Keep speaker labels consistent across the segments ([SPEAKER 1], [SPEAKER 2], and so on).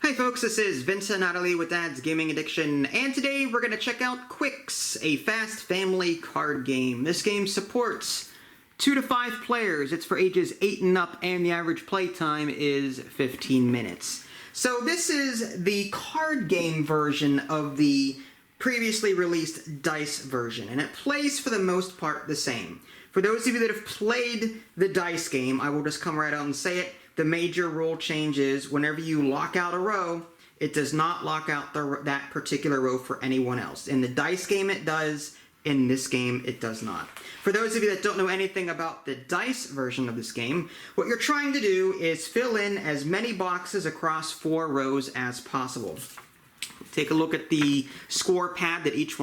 [SPEAKER 1] Hi folks, this is Vincent Natalie with Dad's Gaming Addiction, and today we're going to check out Qwixx, a fast family card game. This game supports 2 to 5 players. It's for ages 8 and up, and the average play time is 15 minutes. So this is the card game version of the previously released dice version, and it plays for the most part the same. For those of you that have played the dice game, I will just come right out and say it. The major rule change is whenever you lock out a row, it does not lock out that particular row for anyone else. In the dice game it does, in this game it does not. For those of you that don't know anything about the dice version of this game, what you're trying to do is fill in as many boxes across 4 rows as possible. Take a look at the score pad that each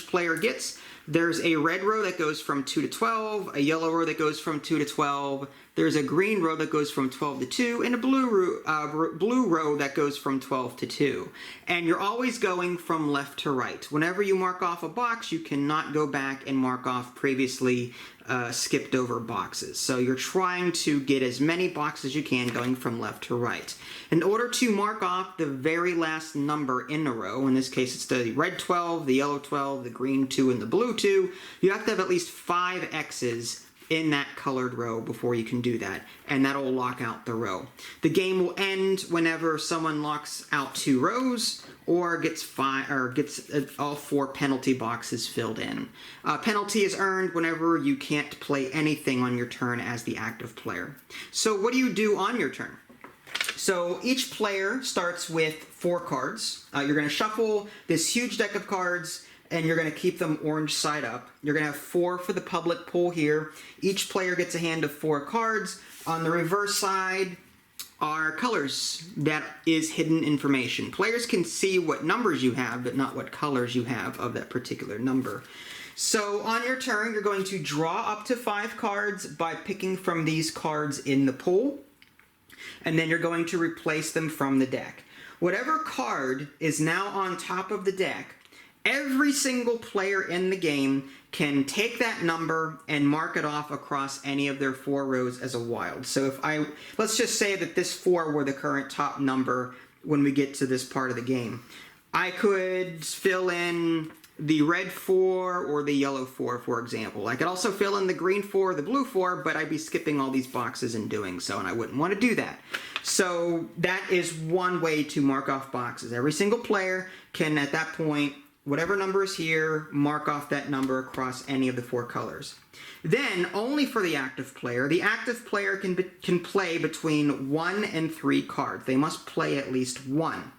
[SPEAKER 1] player gets. There's a red row that goes from 2 to 12, a yellow row that goes from 2 to 12, there's a green row that goes from 12 to 2, and a blue row that goes from 12 to 2. And you're always going from left to right. Whenever you mark off a box, you cannot go back and mark off previously skipped over boxes. So you're trying to get as many boxes as you can going from left to right. In order to mark off the very last number in a row, in this case it's the red 12, the yellow 12, the green 2, and the blue 2, you have to have at least 5 X's in that colored row before you can do that, and that'll lock out the row. The game will end whenever someone locks out 2 rows or gets all 4 penalty boxes filled in. Penalty is earned whenever you can't play anything on your turn as the active player. So what do you do on your turn? So each player starts with 4 cards. You're going to shuffle this huge deck of cards, and you're going to keep them orange side up. You're going to have 4 for the public pool here. Each player gets a hand of 4 cards. On the reverse side are colors. That is hidden information. Players can see what numbers you have, but not what colors you have of that particular number. So on your turn, you're going to draw up to 5 cards by picking from these cards in the pool, and then you're going to replace them from the deck. Whatever card is now on top of the deck, every single player in the game can take that number and mark it off across any of their 4 rows as a wild. So let's just say that this 4 were the current top number when we get to this part of the game. I could fill in the red 4 or the yellow 4, for example. I could also fill in the green 4 or the blue 4, but I'd be skipping all these boxes in doing so, and I wouldn't want to do that. So that is one way to mark off boxes. Every single player can, at that point, whatever number is here, mark off that number across any of the 4 colors. Then, only for the active player can play between 1 and 3 cards. They must play at least 1.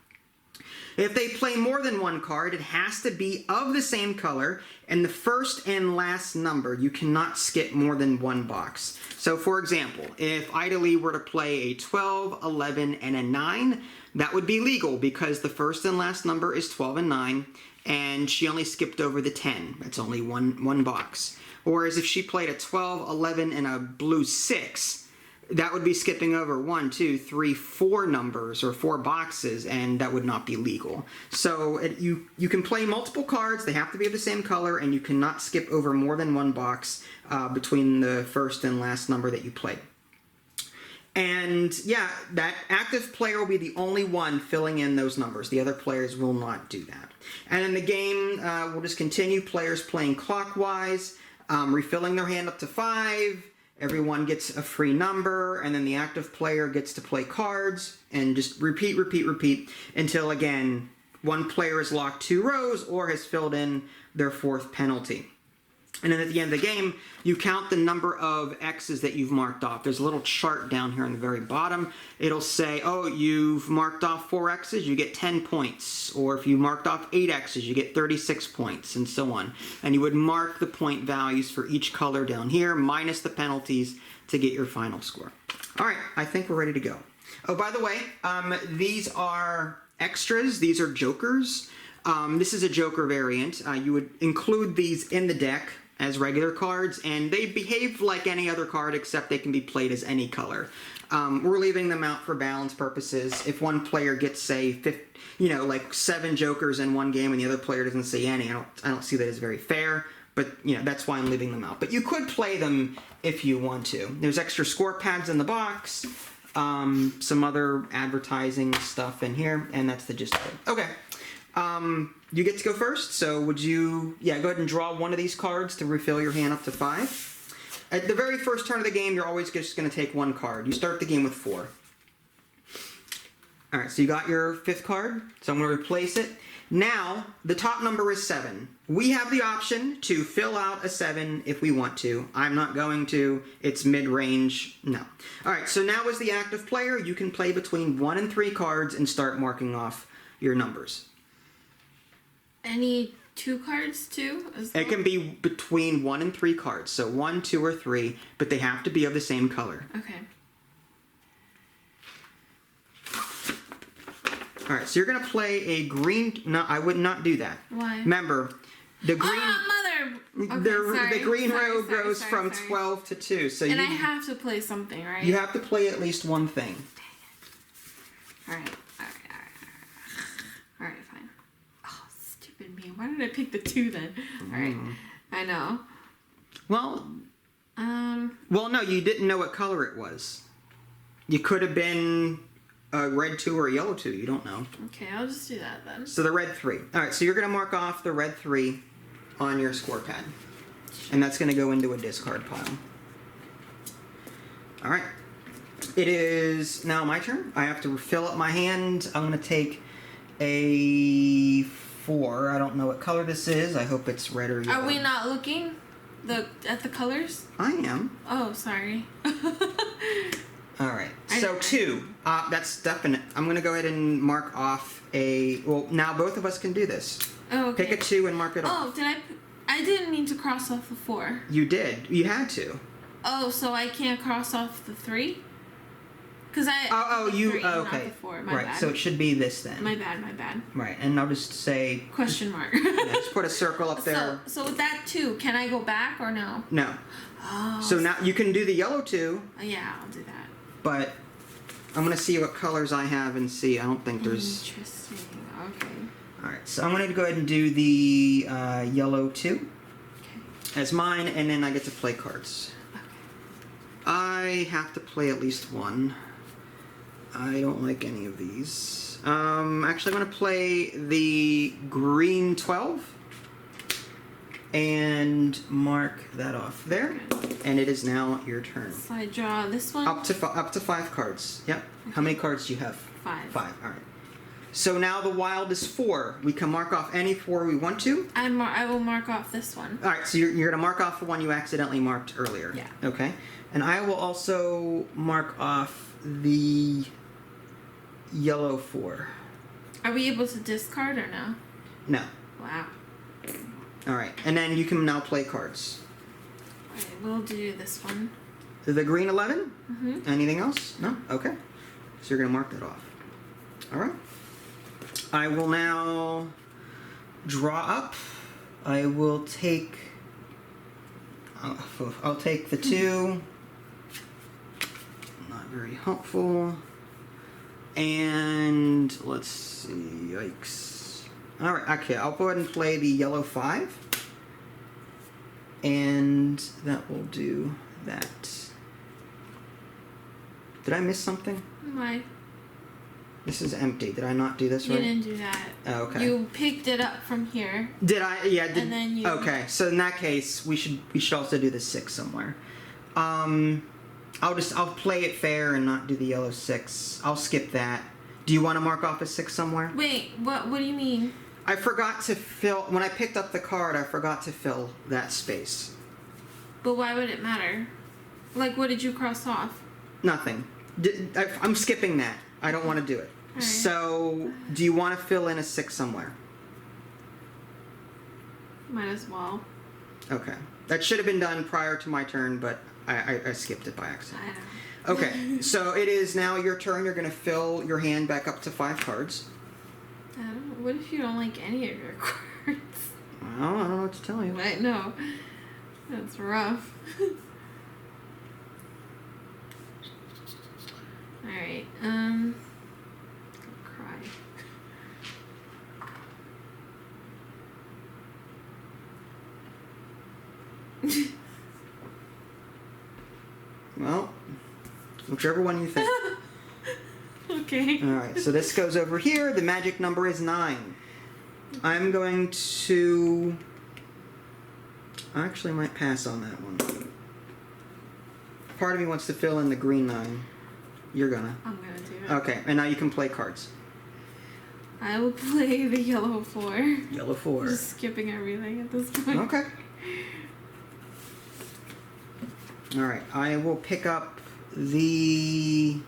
[SPEAKER 1] If they play more than 1 card, it has to be of the same color, and the first and last number. You cannot skip more than 1 box. So, for example, if Idly were to play a 12, 11, and a 9, that would be legal because the first and last number is 12 and 9, and she only skipped over the 10. That's only one box. Whereas if she played a 12, 11, and a blue 6, that would be skipping over 1, 2, 3, 4 numbers or 4 boxes, and that would not be legal. So you can play multiple cards, they have to be of the same color, and you cannot skip over more than 1 box between the first and last number that you play. And yeah, that active player will be the only one filling in those numbers. The other players will not do that. And in the game, we'll just continue players playing clockwise, refilling their hand up to 5. Everyone gets a free number, and then the active player gets to play cards, and just repeat, repeat, repeat, until, again, one player has locked 2 rows or has filled in their 4th penalty. And then at the end of the game, you count the number of X's that you've marked off. There's a little chart down here on the very bottom. It'll say, oh, you've marked off 4 X's, you get 10 points. Or if you marked off 8 X's, you get 36 points, and so on. And you would mark the point values for each color down here, minus the penalties, to get your final score. All right, I think we're ready to go. Oh, by the way, these are extras. These are jokers. This is a joker variant. You would include these in the deck as regular cards, and they behave like any other card except they can be played as any color. We're leaving them out for balance purposes. If one player gets, say, like 7 jokers in one game and the other player doesn't see any, I don't see that as very fair, but that's why I'm leaving them out. But you could play them if you want to. There's extra score pads in the box. some other advertising stuff in here, and that's the gist of it. Okay. You get to go first, so would you, go ahead and draw one of these cards to refill your hand up to 5. At the very first turn of the game, you're always just going to take one card. You start the game with 4. Alright, so you got your 5th card, so I'm going to replace it. Now, the top number is 7. We have the option to fill out a 7 if we want to. I'm not going to. It's mid-range. No. Alright, so now as the active player, you can play between 1 and 3 cards and start marking off your numbers.
[SPEAKER 2] Any 2 cards too? As well?
[SPEAKER 1] It can be between 1 and 3 cards. So 1, 2, or 3, but they have to be of the same color.
[SPEAKER 2] Okay.
[SPEAKER 1] Alright, so you're going to play a green... No, I would not do that.
[SPEAKER 2] Why?
[SPEAKER 1] Remember, the green...
[SPEAKER 2] Mother! Okay,
[SPEAKER 1] the green row goes from 12 to 2. So
[SPEAKER 2] and I have to play something, right?
[SPEAKER 1] You have to play at least one thing.
[SPEAKER 2] Alright, alright, fine. Oh, stupid me. Why did I pick the 2 then? Alright, I know.
[SPEAKER 1] Well, no, you didn't know what color it was. You could have been a red 2 or a yellow 2. You don't know.
[SPEAKER 2] Okay, I'll just do that then.
[SPEAKER 1] So the red 3. Alright, so you're going to mark off the red 3 on your score pad. And that's going to go into a discard pile. Alright. It is now my turn. I have to fill up my hand. I'm going to take a 4. I don't know what color this is. I hope it's red or yellow.
[SPEAKER 2] Are we not looking at the colors?
[SPEAKER 1] I am.
[SPEAKER 2] Oh, sorry.
[SPEAKER 1] Alright, so 2. That's definite. I'm going to go ahead and mark off a... Well, now both of us can do this.
[SPEAKER 2] Oh, okay.
[SPEAKER 1] Pick a 2 and mark it off.
[SPEAKER 2] Oh, I didn't mean to cross off the 4.
[SPEAKER 1] You did. You had to.
[SPEAKER 2] Oh, so I can't cross off the 3? Because I...
[SPEAKER 1] okay.
[SPEAKER 2] Not the 4. My bad.
[SPEAKER 1] So it should be this then.
[SPEAKER 2] My bad.
[SPEAKER 1] Right, and I'll just say...
[SPEAKER 2] Question mark.
[SPEAKER 1] Just put a circle up there.
[SPEAKER 2] So with that 2, can I go back or no?
[SPEAKER 1] No.
[SPEAKER 2] Oh.
[SPEAKER 1] So now you can do the yellow 2.
[SPEAKER 2] Yeah, I'll do that.
[SPEAKER 1] But I'm going to see what colors I have and see. I don't think there's...
[SPEAKER 2] Interesting. Okay.
[SPEAKER 1] Alright, so I'm going to go ahead and do the yellow 2
[SPEAKER 2] Okay.
[SPEAKER 1] as mine, and then I get to play cards.
[SPEAKER 2] Okay.
[SPEAKER 1] I have to play at least one. I don't like any of these. Actually, I'm going to play the green 12 and mark that off there.
[SPEAKER 2] Okay.
[SPEAKER 1] And it is now your turn.
[SPEAKER 2] So I draw this one?
[SPEAKER 1] Up to 5 cards. Yep.
[SPEAKER 2] Okay.
[SPEAKER 1] How many cards do you have?
[SPEAKER 2] 5.
[SPEAKER 1] 5. All right. So now the wild is 4. We can mark off any 4 we want to.
[SPEAKER 2] I will mark off this one.
[SPEAKER 1] All right. So you're going to mark off the one you accidentally marked earlier.
[SPEAKER 2] Yeah.
[SPEAKER 1] Okay. And I will also mark off the yellow 4.
[SPEAKER 2] Are we able to discard or no?
[SPEAKER 1] No.
[SPEAKER 2] Wow.
[SPEAKER 1] All right. And then you can now play cards.
[SPEAKER 2] Alright, we'll do this one.
[SPEAKER 1] The green 11?
[SPEAKER 2] Mm-hmm.
[SPEAKER 1] Anything else? No? Okay. So you're going to mark that off. All right. I will now draw up. I will take... I'll take the 2. Not very helpful. And let's see. Yikes. All right. Okay. I'll go ahead and play the yellow 5. And that will do that. Did I miss something?
[SPEAKER 2] Why?
[SPEAKER 1] This is empty. Did I not do this
[SPEAKER 2] You
[SPEAKER 1] right?
[SPEAKER 2] didn't do that.
[SPEAKER 1] Oh, okay.
[SPEAKER 2] You picked it up from here.
[SPEAKER 1] Did I? Yeah. Did,
[SPEAKER 2] And then you...
[SPEAKER 1] Okay. So in that case, we should also do the 6 somewhere. I'll play it fair and not do the yellow 6. I'll skip that. Do you want to mark off a 6 somewhere?
[SPEAKER 2] Wait, what do you mean?
[SPEAKER 1] I forgot to fill... When I picked up the card, I forgot to fill that space.
[SPEAKER 2] But why would it matter? Like, what did you cross off?
[SPEAKER 1] Nothing. I'm skipping that. I don't want to do it.
[SPEAKER 2] Right.
[SPEAKER 1] So, do you want to fill in a 6 somewhere?
[SPEAKER 2] Might as well.
[SPEAKER 1] Okay. That should have been done prior to my turn, but I skipped it by accident.
[SPEAKER 2] I don't know.
[SPEAKER 1] Okay, so it is now your turn. You're going to fill your hand back up to 5 cards.
[SPEAKER 2] I don't know. What if you don't like any of your cards?
[SPEAKER 1] Well, I don't know what to tell you.
[SPEAKER 2] I know. That's rough. Alright, I'll cry.
[SPEAKER 1] Well, whichever one you think.
[SPEAKER 2] Okay.
[SPEAKER 1] Alright, so this goes over here. The magic number is 9. I'm going to... I actually might pass on that one. Part of me wants to fill in the green 9. You're gonna.
[SPEAKER 2] I'm gonna do it.
[SPEAKER 1] Okay, and now you can play cards.
[SPEAKER 2] I will play the yellow 4.
[SPEAKER 1] Yellow 4.
[SPEAKER 2] Just skipping everything at this point.
[SPEAKER 1] Okay. Alright, I will pick up the...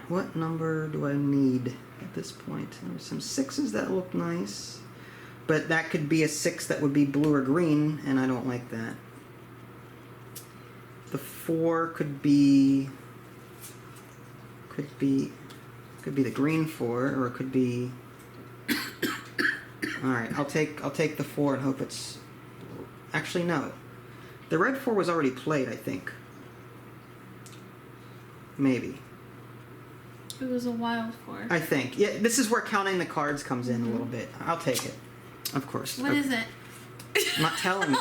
[SPEAKER 1] What number do I need at this point? There's some 6s that look nice. But that could be a 6 that would be blue or green, and I don't like that. The 4 could be the green 4, or it could be... Alright, I'll take the 4 and hope it's... Actually, no. The red 4 was already played, I think. Maybe.
[SPEAKER 2] It was a wild 4.
[SPEAKER 1] I think. Yeah, this is where counting the cards comes in a little bit. I'll take it. Of course.
[SPEAKER 2] What is it?
[SPEAKER 1] I'm not telling you.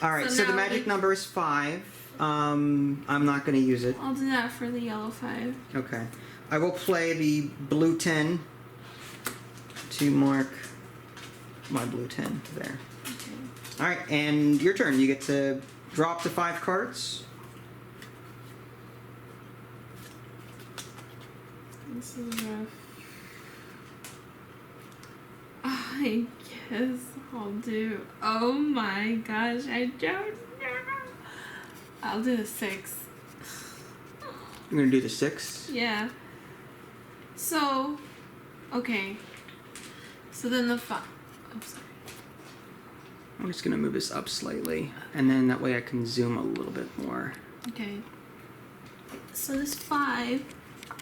[SPEAKER 1] Alright, so the magic number is 5. I'm not going to use it.
[SPEAKER 2] I'll do that for the yellow 5.
[SPEAKER 1] Okay. I will play the blue 10 to mark my blue 10 there.
[SPEAKER 2] Okay.
[SPEAKER 1] Alright, and your turn. You get to draw up to 5 cards.
[SPEAKER 2] This is rough. I guess I'll do... Oh my gosh, I don't know. I'll do the 6.
[SPEAKER 1] You're going to do the 6?
[SPEAKER 2] Yeah. So, okay. So then the 5... I'm sorry.
[SPEAKER 1] I'm just going to move this up slightly, and then that way I can zoom a little bit more.
[SPEAKER 2] Okay. So this 5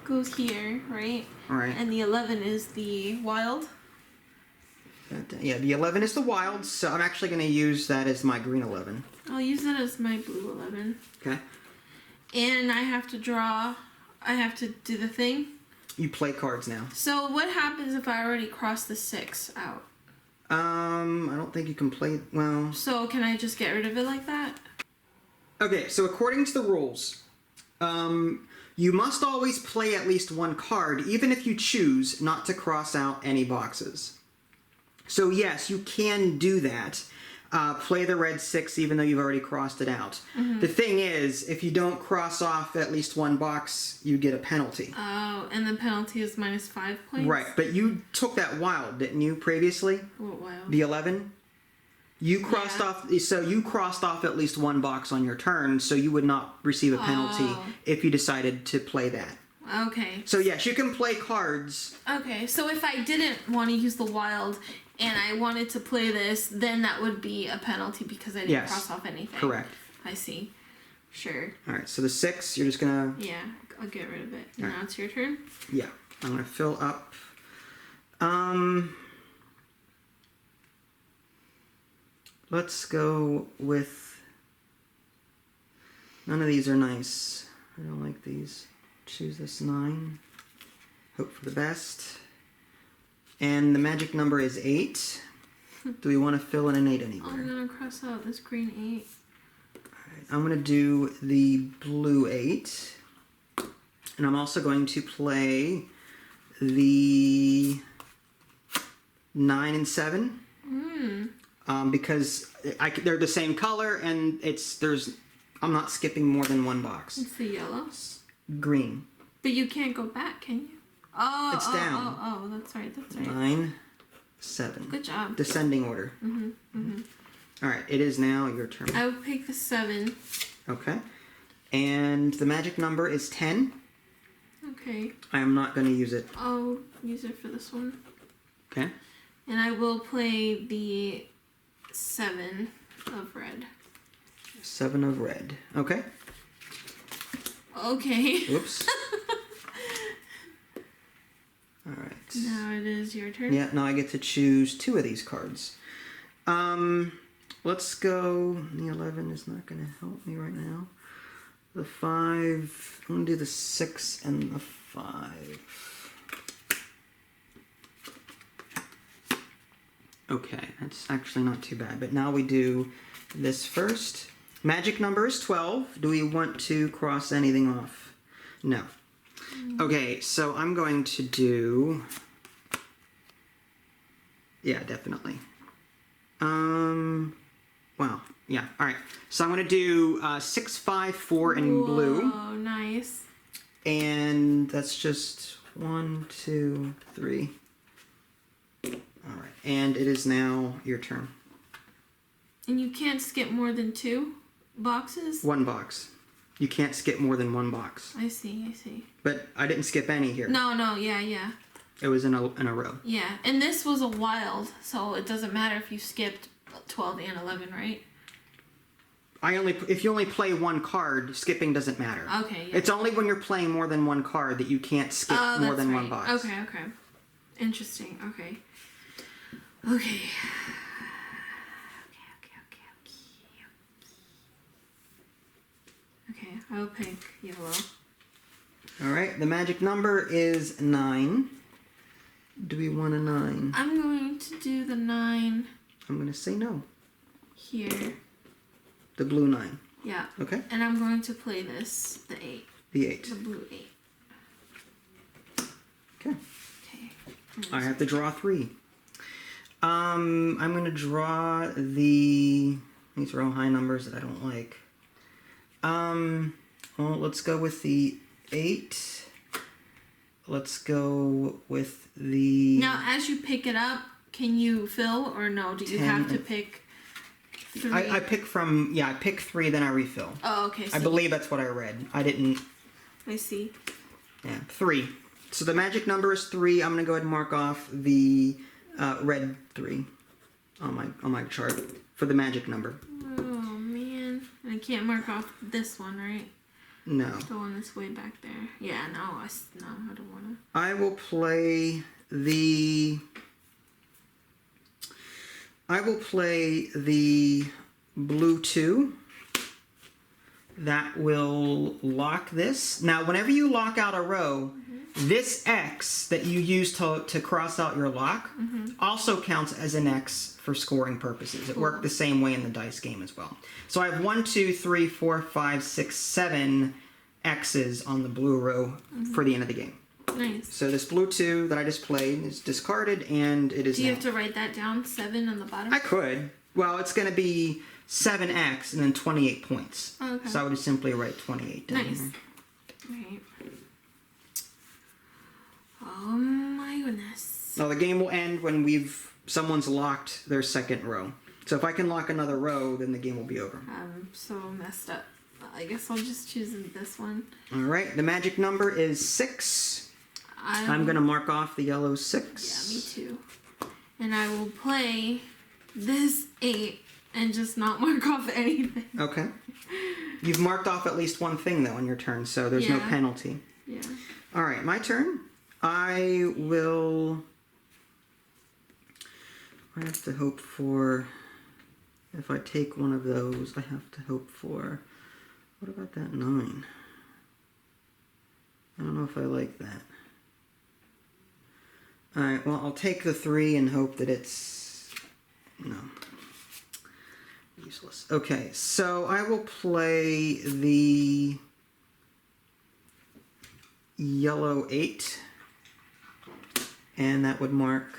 [SPEAKER 2] goes here, right?
[SPEAKER 1] Alright.
[SPEAKER 2] And the 11 is the wild.
[SPEAKER 1] Yeah, the 11 is the wild, so I'm actually going to use that as my green 11.
[SPEAKER 2] I'll use that as my blue 11.
[SPEAKER 1] Okay.
[SPEAKER 2] And I have to draw... I have to do the thing.
[SPEAKER 1] You play cards now.
[SPEAKER 2] So what happens if I already cross the 6 out?
[SPEAKER 1] I don't think you can play... Well...
[SPEAKER 2] So can I just get rid of it like that?
[SPEAKER 1] Okay, so according to the rules, you must always play at least one card, even if you choose not to cross out any boxes. So yes, you can do that. Play the red 6 even though you've already crossed it out. Mm-hmm. The thing is, if you don't cross off at least one box, you get a penalty.
[SPEAKER 2] Oh, and the penalty is -5 points?
[SPEAKER 1] Right, but you took that wild, didn't you, previously?
[SPEAKER 2] What wild?
[SPEAKER 1] The 11? You crossed off, so you crossed off at least one box on your turn, so you would not receive a penalty if you decided to play that.
[SPEAKER 2] Okay.
[SPEAKER 1] So yes, you can play cards.
[SPEAKER 2] Okay, so if I didn't want to use the wild and I wanted to play this, then that would be a penalty because I didn't cross off anything.
[SPEAKER 1] Correct.
[SPEAKER 2] I see. Sure.
[SPEAKER 1] Alright, so the 6, you're just gonna...
[SPEAKER 2] Yeah, I'll get rid of it. Now it's your turn?
[SPEAKER 1] Yeah, I'm gonna fill up. Let's go with... None of these are nice. I don't like these. Choose this 9. Hope for the best. And the magic number is 8. Do we want to fill in an 8 anywhere?
[SPEAKER 2] I'm gonna cross out this green 8.
[SPEAKER 1] Alright, I'm gonna do the blue 8. And I'm also going to play the 9 and 7. Because they're the same color and I'm not skipping more than one box.
[SPEAKER 2] It's the yellow.
[SPEAKER 1] Green.
[SPEAKER 2] But you can't go back, can you? Oh,
[SPEAKER 1] It's down.
[SPEAKER 2] Oh, that's right, that's right.
[SPEAKER 1] 9, 7.
[SPEAKER 2] Good job.
[SPEAKER 1] Descending order. Alright, it is now your turn.
[SPEAKER 2] I will pick the 7.
[SPEAKER 1] Okay. And the magic number is 10.
[SPEAKER 2] Okay.
[SPEAKER 1] I am not going to use it.
[SPEAKER 2] I'll use it for this one.
[SPEAKER 1] Okay.
[SPEAKER 2] And I will play the 7 of red.
[SPEAKER 1] 7 of red. Okay.
[SPEAKER 2] Okay.
[SPEAKER 1] Oops. Alright.
[SPEAKER 2] Now it is your turn.
[SPEAKER 1] Yeah, now I get to choose 2 of these cards. Let's go... The 11 is not going to help me right now. The 5... I'm going to do the 6 and the 5. Okay, that's actually not too bad. But now we do this first. Magic number is 12. Do we want to cross anything off? No. Okay, so I'm going to do... Yeah, definitely. Wow. Yeah, all right. So I'm going to do 6, 5, 4 in blue.
[SPEAKER 2] Oh, nice.
[SPEAKER 1] And that's just 1, 2, 3. All right, and it is now your turn.
[SPEAKER 2] And you can't skip more than 2 boxes?
[SPEAKER 1] 1 box. You can't skip more than 1 box.
[SPEAKER 2] I see.
[SPEAKER 1] But I didn't skip any here.
[SPEAKER 2] No, yeah.
[SPEAKER 1] It was in a row.
[SPEAKER 2] Yeah, and this was a wild, so it doesn't matter if you skipped 12 and 11, right?
[SPEAKER 1] If you only play 1 card, skipping doesn't matter.
[SPEAKER 2] Okay, yeah.
[SPEAKER 1] It's only when you're playing more than 1 card that you can't skip more than 1 box.
[SPEAKER 2] Okay. Interesting. Okay. Okay, I'll pick yellow.
[SPEAKER 1] All right, the magic number is 9. Do we want a 9?
[SPEAKER 2] I'm going to do the 9
[SPEAKER 1] I'm going to say no.
[SPEAKER 2] here.
[SPEAKER 1] The blue 9.
[SPEAKER 2] Yeah.
[SPEAKER 1] Okay.
[SPEAKER 2] And I'm going to play this, the 8.
[SPEAKER 1] The 8.
[SPEAKER 2] The blue 8.
[SPEAKER 1] Okay.
[SPEAKER 2] Okay.
[SPEAKER 1] I have to draw 3. I'm going to draw these are all high numbers that I don't like. Well, let's go with the 8. Let's go with the...
[SPEAKER 2] Now, as you pick it up, can you fill or no? Do you
[SPEAKER 1] 10.
[SPEAKER 2] have to pick 3?
[SPEAKER 1] I pick from... Yeah, I pick 3, then I refill.
[SPEAKER 2] Oh, okay.
[SPEAKER 1] I believe that's what I read. I didn't...
[SPEAKER 2] I see.
[SPEAKER 1] Yeah, 3. So the magic number is 3. I'm going to go ahead and mark off the red 3 on my chart for the magic number.
[SPEAKER 2] Oh, man. I can't mark off this one, right?
[SPEAKER 1] No.
[SPEAKER 2] The one that's way back there. Yeah, no, I don't want to.
[SPEAKER 1] I will play the blue 2. That will lock this. Now, whenever you lock out a row, this X that you use to cross out your lock also counts as an X for scoring purposes. It worked the same way in the dice game as well. So I have 1, 2, 3, 4, 5, 6, 7 X's on the blue row for the end of the game.
[SPEAKER 2] Nice.
[SPEAKER 1] So this blue 2 that I just played is discarded, and it is
[SPEAKER 2] Do you
[SPEAKER 1] now.
[SPEAKER 2] have to write that down? 7 on the bottom?
[SPEAKER 1] I could. Well, it's going to be 7X and then 28 points.
[SPEAKER 2] Oh, okay.
[SPEAKER 1] So I would simply write 28 down
[SPEAKER 2] Nice.
[SPEAKER 1] here.
[SPEAKER 2] Right. Oh my goodness.
[SPEAKER 1] Now the game will end when someone's locked their second row. So if I can lock another row, then the game will be over.
[SPEAKER 2] I'm so messed up. I guess I'll just choose this one.
[SPEAKER 1] All right, the magic number is 6. I'm going to mark off the yellow 6.
[SPEAKER 2] Yeah, me too. And I will play this 8 and just not mark off anything.
[SPEAKER 1] Okay. You've marked off at least one thing, though, on your turn, so there's no penalty.
[SPEAKER 2] Yeah.
[SPEAKER 1] All right, my turn. I have to hope for... If I take one of those, I have to hope for... What about that 9? I don't know if I like that. Alright, well, I'll take the 3 and hope that it's... No. Useless. Okay, so I will play the yellow 8. And that would mark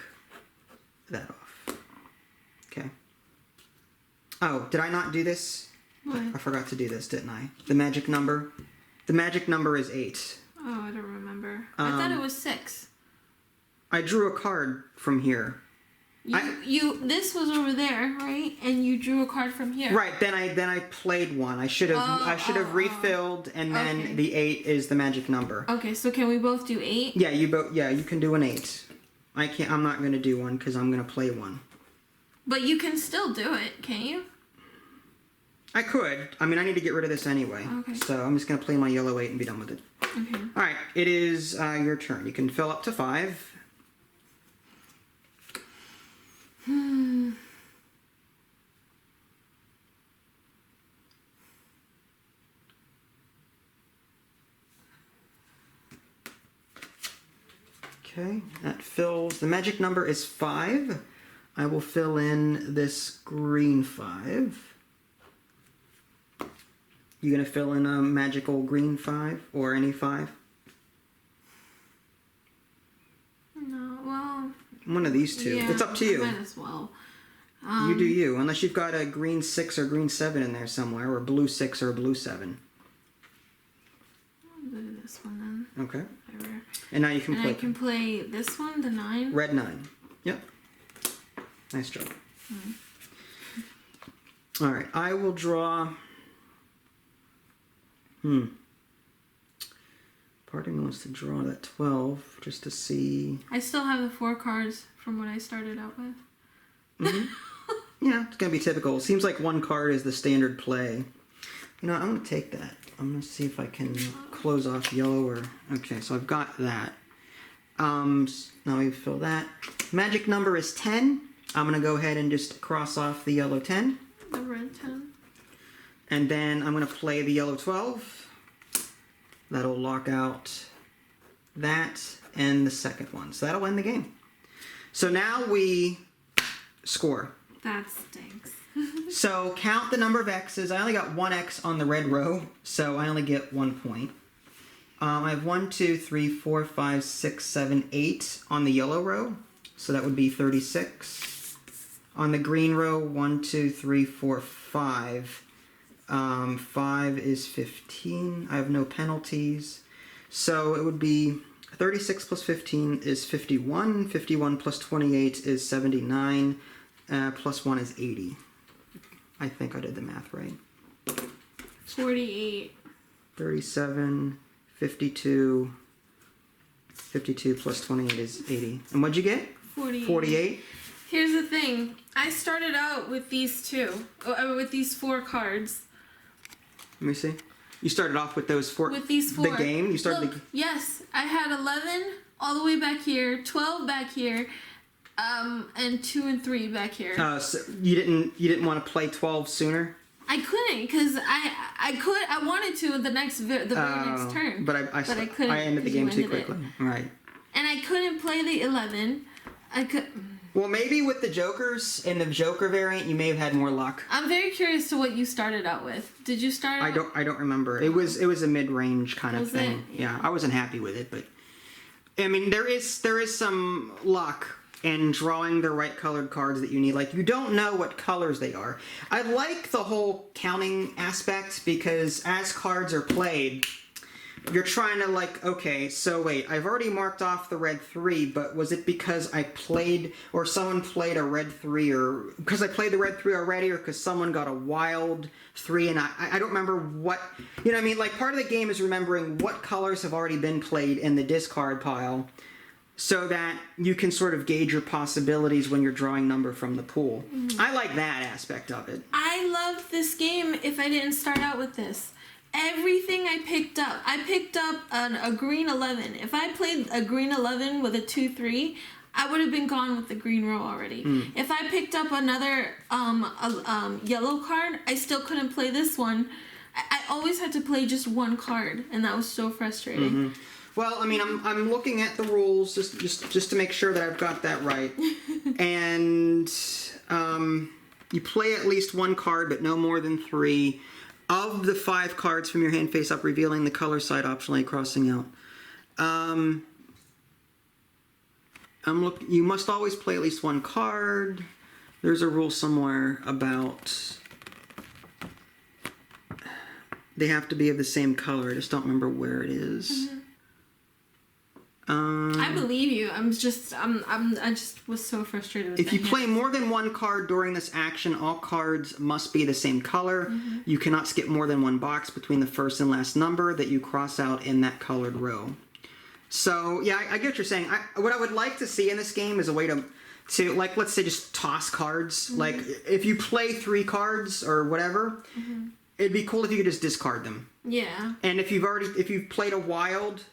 [SPEAKER 1] that off. Okay. Oh, did I not do this?
[SPEAKER 2] What?
[SPEAKER 1] I forgot to do this, didn't I? The magic number? The magic number is 8.
[SPEAKER 2] Oh, I don't remember. I thought it was 6.
[SPEAKER 1] I drew a card from here.
[SPEAKER 2] This was over there, right? And you drew a card from here.
[SPEAKER 1] Right, then I played one. I should have refilled, and then the 8 is the magic number.
[SPEAKER 2] Okay, so can we both do 8?
[SPEAKER 1] Yeah, you can do an 8. I'm not going to do one because I'm going to play one.
[SPEAKER 2] But you can still do it, can't you?
[SPEAKER 1] I could. I mean, I need to get rid of this anyway.
[SPEAKER 2] Okay.
[SPEAKER 1] So I'm just going to play my yellow 8 and be done with it.
[SPEAKER 2] Okay.
[SPEAKER 1] All right, it is your turn. You can fill up to 5. Okay, that fills. The magic number is 5. I will fill in this green 5. You gonna fill in a magical green 5 or any 5?
[SPEAKER 2] No, well...
[SPEAKER 1] One of these two.
[SPEAKER 2] Yeah,
[SPEAKER 1] It's up to you.
[SPEAKER 2] Might as well.
[SPEAKER 1] You do you, unless you've got a green 6 or green 7 in there somewhere, or a blue 6 or a blue 7.
[SPEAKER 2] I'll do this one then.
[SPEAKER 1] Okay.
[SPEAKER 2] Whatever.
[SPEAKER 1] And now you can
[SPEAKER 2] And
[SPEAKER 1] play.
[SPEAKER 2] I can play this one, the 9.
[SPEAKER 1] Red 9. Yep. Nice job. All right, I will draw. Part of me wants to draw that 12 just to see.
[SPEAKER 2] I still have the 4 cards from what I started out with.
[SPEAKER 1] Yeah, it's gonna be typical. It seems like one card is the standard play. You know, I'm gonna take that. I'm gonna see if I can close off yellow or. Okay, so I've got that. Now we fill that. Magic number is 10. I'm gonna go ahead and just cross off the yellow 10.
[SPEAKER 2] The red 10.
[SPEAKER 1] And then I'm gonna play the yellow 12. That'll lock out that and the second one. So that'll end the game. So now we score.
[SPEAKER 2] That stinks.
[SPEAKER 1] So count the number of X's. I only got 1 X on the red row, so I only get 1 point. I have 1, 2, 3, 4, 5, 6, 7, 8 on the yellow row, so that would be 36. On the green row, 1, 2, 3, 4, 5. 5 is 15. I have no penalties. So it would be 36 plus 15 is 51. 51 plus 28 is 79. Plus 1 is 80. I think I did the math right.
[SPEAKER 2] 48.
[SPEAKER 1] 37, 52. 52 plus 28 is 80. And what'd you get?
[SPEAKER 2] 48.
[SPEAKER 1] 48.
[SPEAKER 2] Here's the thing. I started out with these 4 cards.
[SPEAKER 1] Let me see. You started off with those 4.
[SPEAKER 2] With these 4.
[SPEAKER 1] The game? You started
[SPEAKER 2] Look, yes. I had 11 all the way back here, 12 back here, and 2 and 3 back here.
[SPEAKER 1] So you didn't want to play 12 sooner?
[SPEAKER 2] I couldn't because I wanted to the very next turn.
[SPEAKER 1] But I
[SPEAKER 2] couldn't.
[SPEAKER 1] I ended the
[SPEAKER 2] 'cause you
[SPEAKER 1] game too
[SPEAKER 2] ended it.
[SPEAKER 1] quickly. Right.
[SPEAKER 2] And I couldn't play the 11. I could.
[SPEAKER 1] Well, maybe with the Jokers in the Joker variant, you may have had more luck.
[SPEAKER 2] I'm very curious to what you started out with. Did you start?
[SPEAKER 1] I don't remember. It was a mid-range kind of
[SPEAKER 2] Was
[SPEAKER 1] thing.
[SPEAKER 2] it?
[SPEAKER 1] Yeah, I wasn't happy with it, but I mean, there is some luck in drawing the right colored cards that you need. Like, you don't know what colors they are. I like the whole counting aspect because as cards are played, you're trying to like, okay, so wait, I've already marked off the red 3, but was it because I played, or someone played a red 3, or because I played the red 3 already, or because someone got a wild 3, and I don't remember what, you know what I mean? Like, part of the game is remembering what colors have already been played in the discard pile, so that you can sort of gauge your possibilities when you're drawing number from the pool. I like that aspect of it.
[SPEAKER 2] I loved this game if I didn't start out with this. Everything I picked up a green 11. If I played a green 11 with a 2-3, I would have been gone with the green row already. If I picked up another yellow card, I still couldn't play this one. I always had to play just one card, and that was so frustrating.
[SPEAKER 1] Well, I mean, I'm looking at the rules just to make sure that I've got that right. And you play at least one card, but no more than 3. Of the 5 cards from your hand face up, revealing the color side optionally crossing out. You must always play at least one card. There's a rule somewhere about they have to be of the same color. I just don't remember where it is.
[SPEAKER 2] I believe you. I just was so frustrated with
[SPEAKER 1] If you play more than one card during this action, all cards must be the same color. You cannot skip more than one box between the first and last number that you cross out in that colored row. So, yeah, I get what you're saying. What I would like to see in this game is a way to like, let's say, just toss cards. Like, if you play 3 cards or whatever, it'd be cool if you could just discard them.
[SPEAKER 2] Yeah.
[SPEAKER 1] And if you've played a wild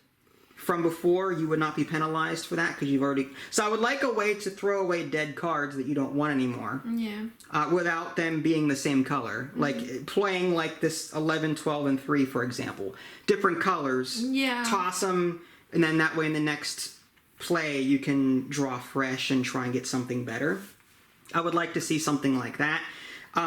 [SPEAKER 1] from before, you would not be penalized for that because you've already. So I would like a way to throw away dead cards that you don't want anymore.
[SPEAKER 2] Yeah.
[SPEAKER 1] Without them being the same color, like playing like this 11, 12, and 3, for example, different colors.
[SPEAKER 2] Yeah.
[SPEAKER 1] Toss them, and then that way in the next play you can draw fresh and try and get something better. I would like to see something like that.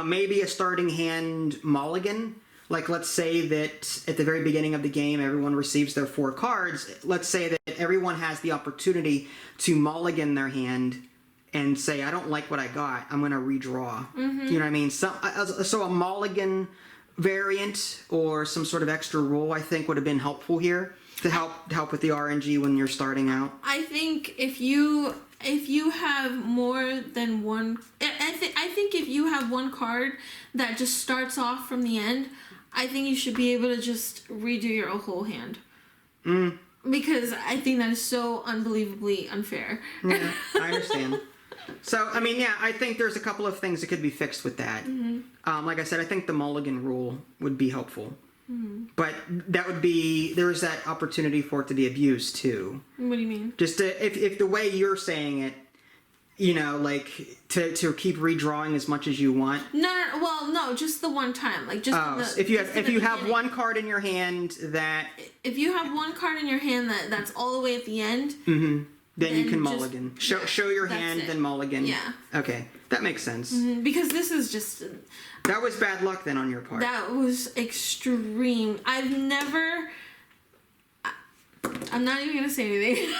[SPEAKER 1] Maybe a starting hand mulligan. Like, let's say that at the very beginning of the game, everyone receives their 4 cards. Let's say that everyone has the opportunity to mulligan their hand and say, I don't like what I got, I'm going to redraw. You know what I mean? So a mulligan variant or some sort of extra rule, I think, would have been helpful here to help with the RNG when you're starting out.
[SPEAKER 2] I think if you have more than one, I think if you have one card that just starts off from the end, I think you should be able to just redo your whole hand. Because I think that is so unbelievably unfair.
[SPEAKER 1] Yeah, I understand. So, I mean, yeah, I think there's a couple of things that could be fixed with that. Like I said, I think the mulligan rule would be helpful. But that would be, there's that opportunity for it to be abused, too.
[SPEAKER 2] What do you mean?
[SPEAKER 1] Just if the way you're saying it, you know, like, to keep redrawing as much as you want.
[SPEAKER 2] No, just the one time. Like, just
[SPEAKER 1] if you have one card in your hand that...
[SPEAKER 2] If you have one card in your hand that's all the way at the end...
[SPEAKER 1] Then you can mulligan. Show your hand, then mulligan.
[SPEAKER 2] Yeah.
[SPEAKER 1] Okay, that makes sense.
[SPEAKER 2] Because this is just...
[SPEAKER 1] That was bad luck then on your part.
[SPEAKER 2] That was extreme. I'm not even going to say anything.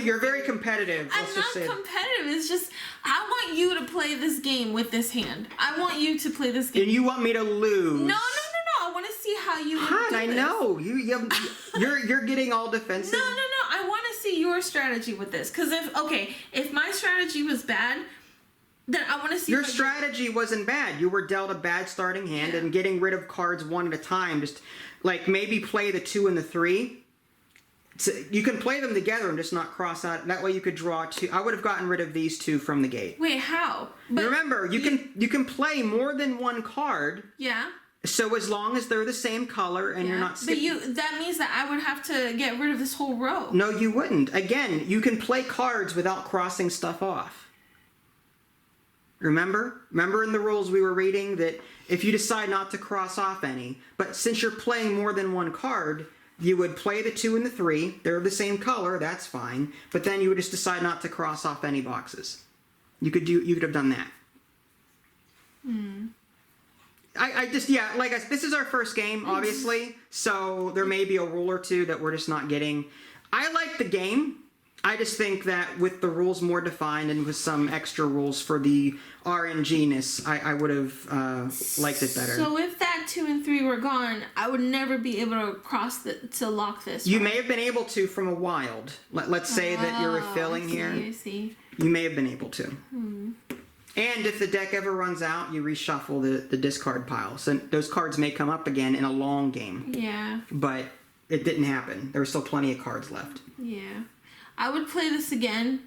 [SPEAKER 1] You're very competitive.
[SPEAKER 2] I'm not competitive. It's just, I want you to play this game with this hand. I want you to play this game.
[SPEAKER 1] And you want me to lose.
[SPEAKER 2] No. I want to see how you would
[SPEAKER 1] Hon,
[SPEAKER 2] do
[SPEAKER 1] I
[SPEAKER 2] this.
[SPEAKER 1] know. You're getting all defensive.
[SPEAKER 2] No. I want to see your strategy with this. Because if my strategy was bad, then I want to see...
[SPEAKER 1] Your strategy wasn't bad. You were dealt a bad starting hand and getting rid of cards one at a time. Just, like, maybe play the 2 and the 3. So you can play them together and just not cross out. That way you could draw 2. I would have gotten rid of these 2 from the gate.
[SPEAKER 2] Wait, how?
[SPEAKER 1] But remember, you can play more than one card.
[SPEAKER 2] Yeah.
[SPEAKER 1] So as long as they're the same color and you're not skipping...
[SPEAKER 2] But that means that I would have to get rid of this whole row.
[SPEAKER 1] No, you wouldn't. Again, you can play cards without crossing stuff off. Remember? Remember in the rules we were reading that if you decide not to cross off any, but since you're playing more than one card, you would play the 2 and the 3. They're the same color, that's fine. But then you would just decide not to cross off any boxes. You could have done that. This is our first game, obviously, so there may be a rule or two that we're just not getting. I like the game. I just think that with the rules more defined and with some extra rules for the RNG-ness, I would have liked it better.
[SPEAKER 2] So if that 2 and 3 were gone, I would never be able to to lock this.
[SPEAKER 1] You may have been able to from a wild. Let's say that you're refilling here.
[SPEAKER 2] I see.
[SPEAKER 1] You may have been able to. And if the deck ever runs out, you reshuffle the discard pile. So those cards may come up again in a long game.
[SPEAKER 2] Yeah.
[SPEAKER 1] But it didn't happen. There were still plenty of cards left.
[SPEAKER 2] Yeah. I would play this again.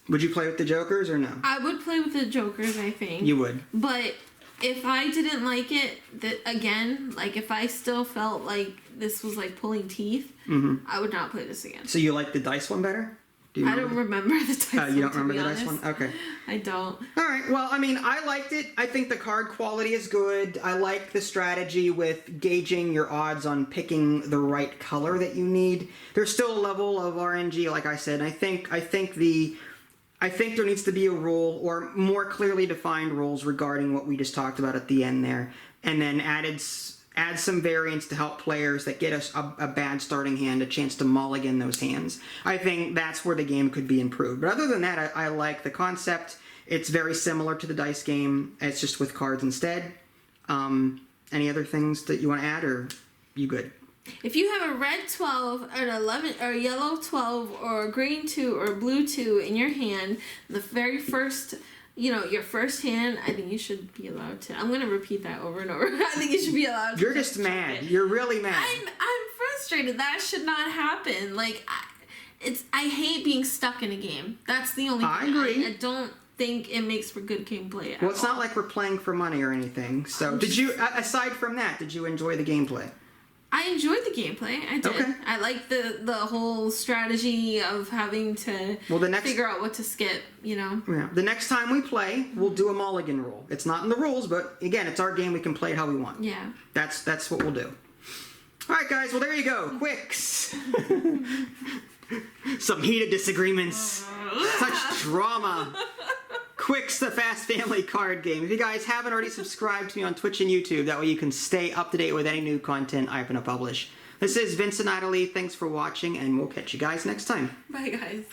[SPEAKER 1] Would you play with the Jokers or no?
[SPEAKER 2] I would play with the Jokers, I think.
[SPEAKER 1] You would.
[SPEAKER 2] But if I didn't like it, if I still felt like this was like pulling teeth, I would not play this again.
[SPEAKER 1] So you like the dice one better?
[SPEAKER 2] I don't remember the dice one.
[SPEAKER 1] You don't remember the dice one? Okay.
[SPEAKER 2] I don't.
[SPEAKER 1] All right. Well, I mean, I liked it. I think the card quality is good. I like the strategy with gauging your odds on picking the right color that you need. There's still a level of RNG, like I said. I think there needs to be a rule or more clearly defined rules regarding what we just talked about at the end there, and then add some variants to help players that get us a bad starting hand a chance to mulligan those hands. I think that's where the game could be improved. But other than that, I like the concept. It's very similar to the dice game. It's just with cards instead. Any other things that you want to add, or you good?
[SPEAKER 2] If you have a red 12, an 11, or a yellow 12, or a green 2, or a blue 2 in your hand, the very first... your first hand, I think you should be allowed to. I'm going to repeat that over and over. I think you should be allowed to.
[SPEAKER 1] You're just mad. You're really mad.
[SPEAKER 2] I'm frustrated. That should not happen. I hate being stuck in a game. That's the only thing.
[SPEAKER 1] I agree.
[SPEAKER 2] I don't think it makes for good gameplay.
[SPEAKER 1] Well, it's not like we're playing for money or anything. So, aside from that, did you enjoy the gameplay?
[SPEAKER 2] I enjoyed the gameplay. I did.
[SPEAKER 1] Okay.
[SPEAKER 2] I like the whole strategy of having to figure out what to skip, Yeah.
[SPEAKER 1] The next time we play, we'll do a mulligan rule. It's not in the rules, but again, it's our game. We can play it how we want.
[SPEAKER 2] Yeah.
[SPEAKER 1] That's what we'll do. All right, guys. Well, there you go. Qwixx. Some heated disagreements. Such drama. Qwixx, the Fast Family card game. If you guys haven't already subscribed to me on Twitch and YouTube, that way you can stay up to date with any new content I'm going to publish. This is Vince and Natalie. Thanks for watching, and we'll catch you guys next time.
[SPEAKER 2] Bye, guys.